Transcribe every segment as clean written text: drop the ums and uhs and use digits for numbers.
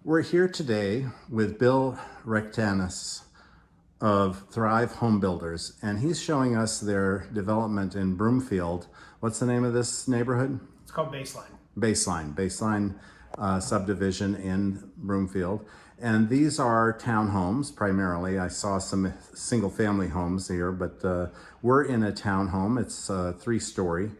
We're here today with Bill Rectanis of Thrive Home Builders, and he's showing us their development in Broomfield. What's the name of this neighborhood? It's called Baseline. Baseline subdivision in Broomfield. And these are townhomes primarily. I saw some single family homes here, but we're in a townhome. It's 3-story,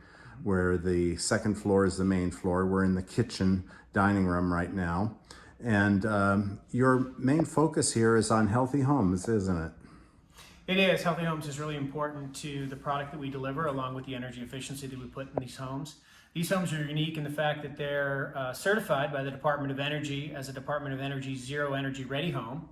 where the second floor is the main floor. We're in the kitchen dining room right now. And your main focus here is on healthy homes, isn't it? It is. Healthy homes is really important to the product that we deliver, along with the energy efficiency that we put in these homes. These homes are unique in the fact that they're certified by the Department of Energy as a Department of Energy Zero Energy Ready Home.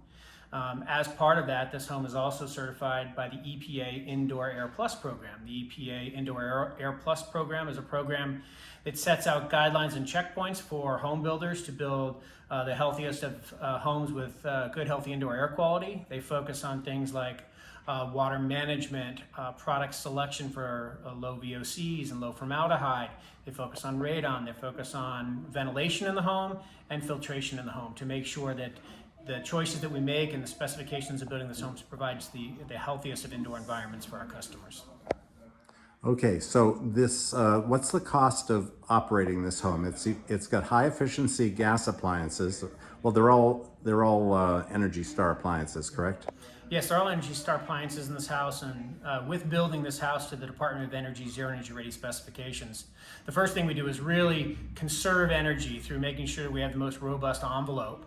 As part of that, this home is also certified by the EPA Indoor airPLUS program. The EPA Indoor airPLUS program is a program that sets out guidelines and checkpoints for home builders to build the healthiest of homes with good, healthy indoor air quality. They focus on things like water management, product selection for low VOCs and low formaldehyde. They focus on radon. They focus on ventilation in the home and filtration in the home to make sure that the choices that we make and the specifications of building this home provides the healthiest of indoor environments for our customers. Okay, so this what's the cost of operating this home? It's got high efficiency gas appliances. Well, they're all Energy Star appliances, correct? Yes, they're all Energy Star appliances in this house, and with building this house to the Department of Energy Zero Energy Ready specifications, the first thing we do is really conserve energy through making sure we have the most robust envelope.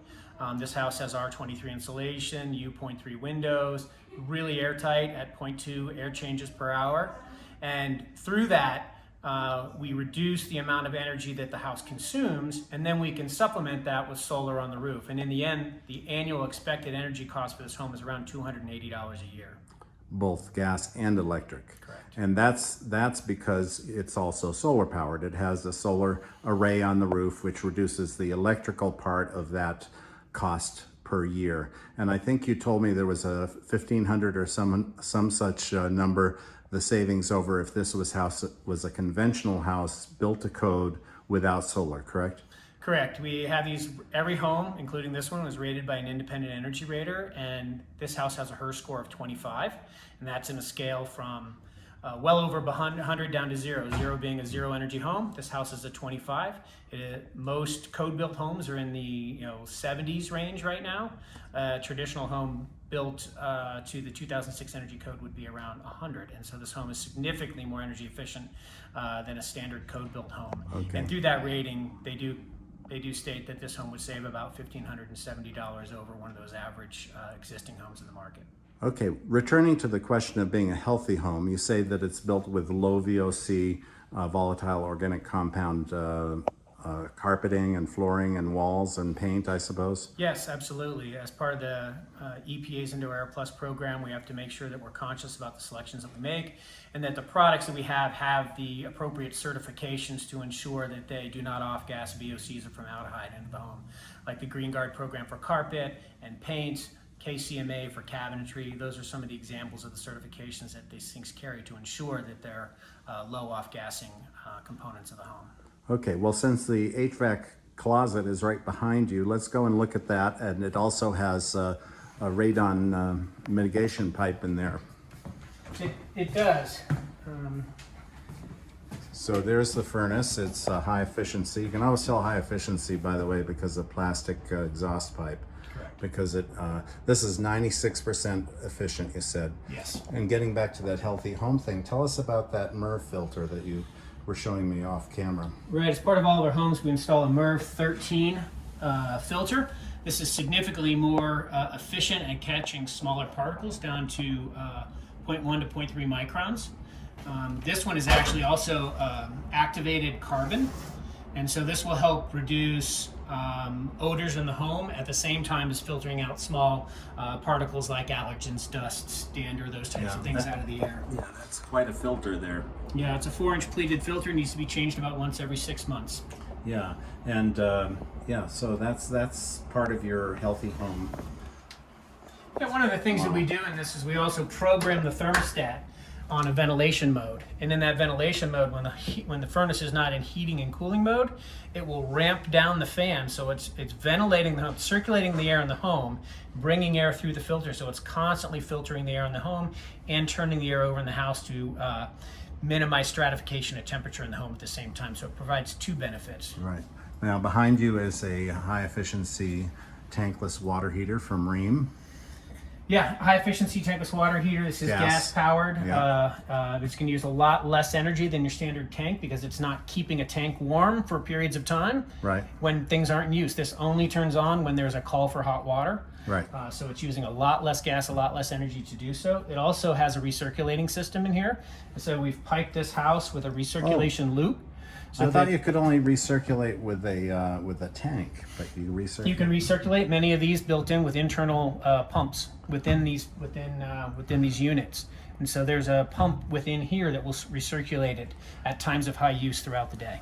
This house has R23 insulation, U.3 windows, really airtight at 0.2 air changes per hour. And through that, we reduce the amount of energy that the house consumes, and then we can supplement that with solar on the roof. And in the end, the annual expected energy cost for this home is around $280 a year. Both gas and electric. Correct. And that's because it's also solar powered. It has a solar array on the roof, which reduces the electrical part of that cost per year. And I think you told me there was a $1,500 or some such number, the savings over if this was a conventional house built to code without solar, correct? Correct. We have these, every home, including this one, was rated by an independent energy rater, and this house has a HERS score of 25, and that's in a scale from well over 100 down to 0, 0 being a zero energy home. This house is a 25. Most code-built homes are in the 70s range right now. A traditional home built to the 2006 energy code would be around 100, and so this home is significantly more energy efficient than a standard code-built home. Okay. And through that rating, they do state that this home would save about $1,570 over one of those average existing homes in the market. Okay, returning to the question of being a healthy home, you say that it's built with low VOC, volatile organic compound carpeting and flooring and walls and paint, I suppose? Yes, absolutely. As part of the EPA's Indoor airPLUS program, we have to make sure that we're conscious about the selections that we make and that the products that we have the appropriate certifications to ensure that they do not off-gas VOCs or formaldehyde into the home, like the Green Guard program for carpet and paint, KCMA for cabinetry. Those are some of the examples of the certifications that these things carry to ensure that they're low off-gassing components of the home. Okay, well, since the HVAC closet is right behind you, let's go and look at that. And it also has a radon mitigation pipe in there. It does. So there's the furnace. It's high efficiency. You can always tell high efficiency, by the way, because of plastic exhaust pipe. Correct. Because this is 96% efficient, you said. Yes. And getting back to that healthy home thing, tell us about that MERV filter that you were showing me off camera. Right, as part of all of our homes, we install a MERV 13 filter. This is significantly more efficient at catching smaller particles down to 0.1 to 0.3 microns. This one is actually also activated carbon, and so this will help reduce odors in the home at the same time as filtering out small particles like allergens, dust, dander, those types of things out of the air. Yeah, that's quite a filter there. Yeah, it's a 4-inch pleated filter, needs to be changed about once every 6 months. Yeah, and yeah, so that's part of your healthy home. Yeah, one of the things that we do in this is we also program the thermostat on a ventilation mode. And in that ventilation mode, when the furnace is not in heating and cooling mode, it will ramp down the fan, so it's ventilating the home, circulating the air in the home, bringing air through the filter, so it's constantly filtering the air in the home and turning the air over in the house to minimize stratification of temperature in the home at the same time. So it provides two benefits. Right. Now behind you is a high efficiency tankless water heater from Rheem. Yeah, high efficiency tankless water heater. This is gas powered. Yeah. It's going to use a lot less energy than your standard tank because it's not keeping a tank warm for periods of time. Right. When things aren't in use. This only turns on when there's a call for hot water. Right. So it's using a lot less gas, a lot less energy to do so. It also has a recirculating system in here. So we've piped this house with a recirculation loop. So I thought you could only recirculate with a tank, but you recirculate. You can recirculate many of these built in with internal pumps within these units, and so there's a pump within here that will recirculate it at times of high use throughout the day.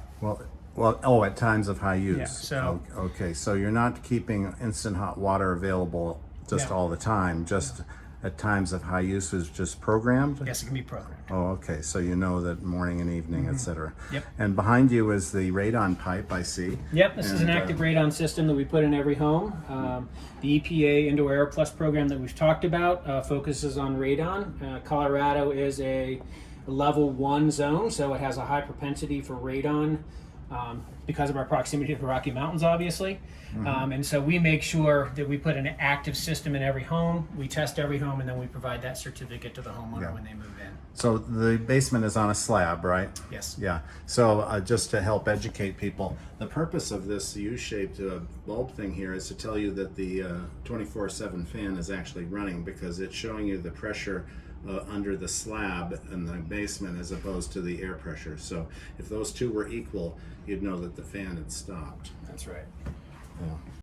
At times of high use. Yeah, so okay, so you're not keeping instant hot water available just all the time, just at times of high use is just programmed? Yes, it can be programmed. Oh, okay, so you know that morning and evening, etc. Yep. And behind you is the radon pipe, I see. Yep, this is an active radon system that we put in every home. The EPA Indoor airPLUS program that we've talked about focuses on radon. Colorado is a level 1 zone, so it has a high propensity for radon because of our proximity to the Rocky Mountains, obviously. And so we make sure that we put an active system in every home. We test every home, and then we provide that certificate to the homeowner when they move in. So the basement is on a slab, right? Yes. Yeah. So just to help educate people, the purpose of this U-shaped bulb thing here is to tell you that the 24/7 fan is actually running because it's showing you the pressure under the slab in the basement as opposed to the air pressure. So if those two were equal, you'd know that the fan had stopped. That's right. Yeah.